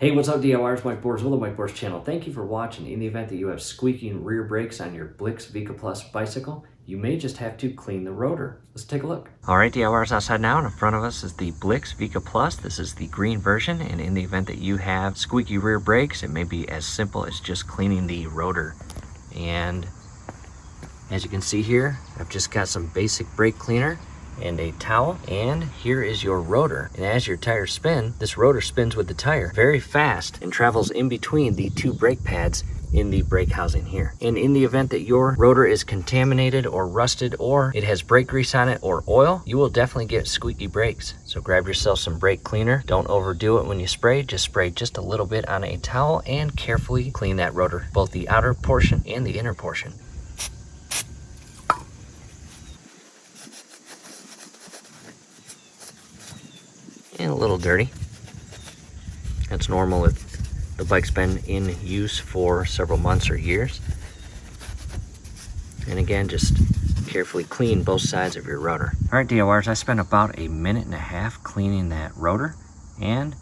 Hey, what's up DIYers, Mike Bors, with the Mike Bors channel. Thank you for watching. In the event that you have squeaking rear brakes on your Blix Vika Plus bicycle, you may just have to clean the rotor. Let's take a look. All right, DIYers, outside now. In front of us is the Blix Vika Plus. This is the green version, and in the event that you have squeaky rear brakes, it may be as simple as just cleaning the rotor. And as you can see here, I've just got some basic brake cleaner and a towel, and here is your rotor. And as your tires spin, this rotor spins with the tire very fast and travels in between the two brake pads in the brake housing here. And in the event that your rotor is contaminated or rusted, or it has brake grease on it or oil, you will definitely get squeaky brakes. So grab yourself some brake cleaner. Don't overdo it when you spray. Just spray just a little bit on a towel and carefully clean that rotor, both the outer portion and the inner portion. And a little dirty. That's normal if the bike's been in use for several months or years. And again, just carefully clean both sides of your rotor. All right, DIYers, I spent about a minute and a half cleaning that rotor, and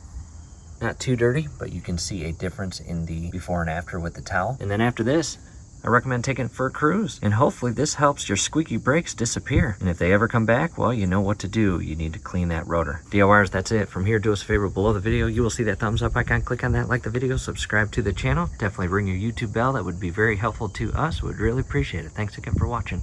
not too dirty, but you can see a difference in the before and after with the towel. And then after this, I recommend taking it for a cruise, and hopefully this helps your squeaky brakes disappear. And if they ever come back, well, you know what to do. You need to clean that rotor. DIYers, that's it. From here, do us a favor below the video. You will see that thumbs up icon. Click on that, like the video, subscribe to the channel. Definitely ring your YouTube bell. That would be very helpful to us. We'd really appreciate it. Thanks again for watching.